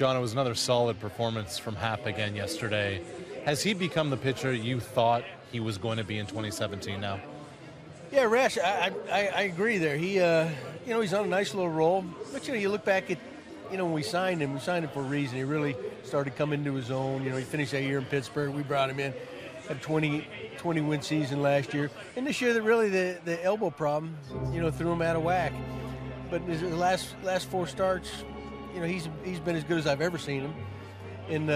John, it was another solid performance from Happ again yesterday. Has he become the pitcher you thought he was going to be in 2017 now? Yeah, Rash, I agree there. He, he's on a nice little roll. But, you look back at, when we signed him for a reason. He really started coming into his own. He finished that year in Pittsburgh. We brought him in. Had a 20-win season last year. And this year, the elbow problem, threw him out of whack. But his last 4 starts, he's been as good as I've ever seen him. And,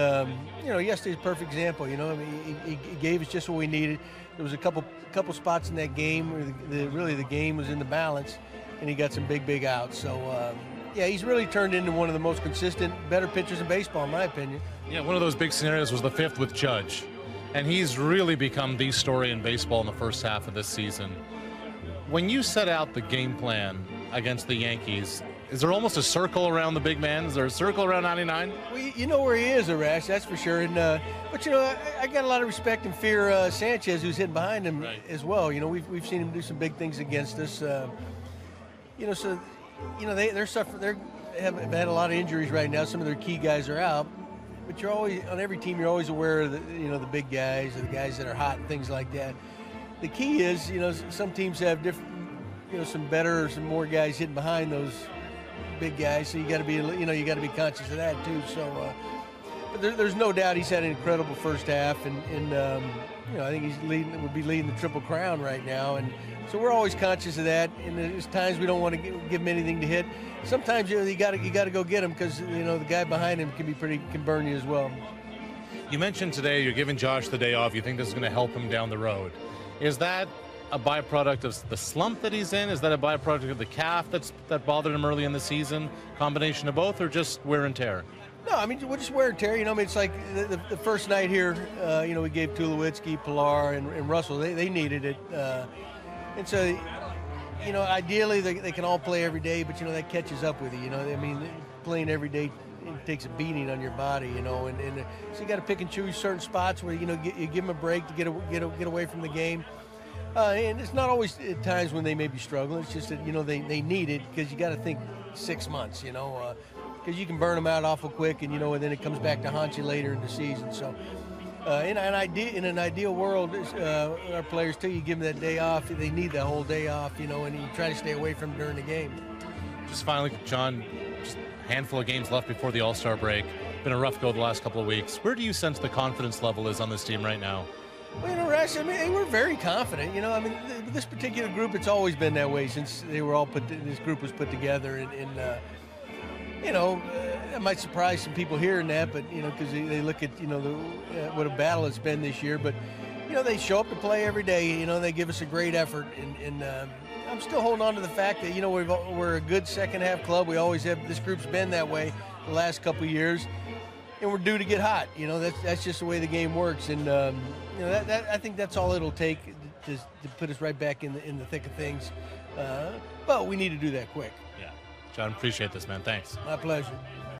yesterday's a perfect example. He gave us just what we needed. There was a couple spots in that game where the game was in the balance, and he got some big outs. So, he's really turned into one of the most consistent, better pitchers in baseball, in my opinion. Yeah, one of those big scenarios was the 5th with Judge, and he's really become the story in baseball in the first half of this season. When you set out the game plan against the Yankees, is there almost a circle around the big man? Is there a circle around 99? Well, you know where he is, Arash, that's for sure. And but I got a lot of respect and fear Sanchez, who's hitting behind him as well. We've seen him do some big things against us. They have had a lot of injuries right now. Some of their key guys are out. But you're always on every team. You're always aware of the big guys, or the guys that are hot, and things like that. The key is some teams have different, some more guys hitting behind those big guys, so you got to be conscious of that too. So, but there's no doubt he's had an incredible first half, and I think would be leading the Triple Crown right now, and so we're always conscious of that. And there's times we don't want to give him anything to hit. Sometimes you got to go get him because the guy behind him can burn you as well. You mentioned today you're giving Josh the day off. You think this is going to help him down the road. Is that a byproduct of the slump that he's in? Is that a byproduct of the calf that bothered him early in the season? Combination of both, or just wear and tear? No, we'll just wear and tear. It's like the first night here, we gave Tulowitzki, Pilar, and Russell. They needed it. And so, ideally they can all play every day, but, that catches up with you. Playing every day takes a beating on your body, and so you got to pick and choose certain spots where, you give them a break to get away from the game. And it's not always at times when they may be struggling. It's just that, they need it because you got to think 6 months, because you can burn them out awful quick, and, and then it comes back to haunt you later in the season. So in an ideal world, our players, too, you give them that day off. They need that whole day off, and you try to stay away from them during the game. Just finally, John, just a handful of games left before the All-Star break. Been a rough go the last couple of weeks. Where do you sense the confidence level is on this team right now? Well, Rash, we're very confident. This particular group, it's always been that way since they were all this group was put together. And it might surprise some people hearing that, but, because they look at, what a battle it's been this year. But, they show up to play every day. They give us a great effort. And I'm still holding on to the fact that, we're a good second-half club. We always have. This group's been that way the last couple of years. And we're due to get hot. That's just the way the game works. And, I think that's all it'll take to put us right back in the thick of things. But we need to do that quick. Yeah. John, appreciate this, man. Thanks. My pleasure.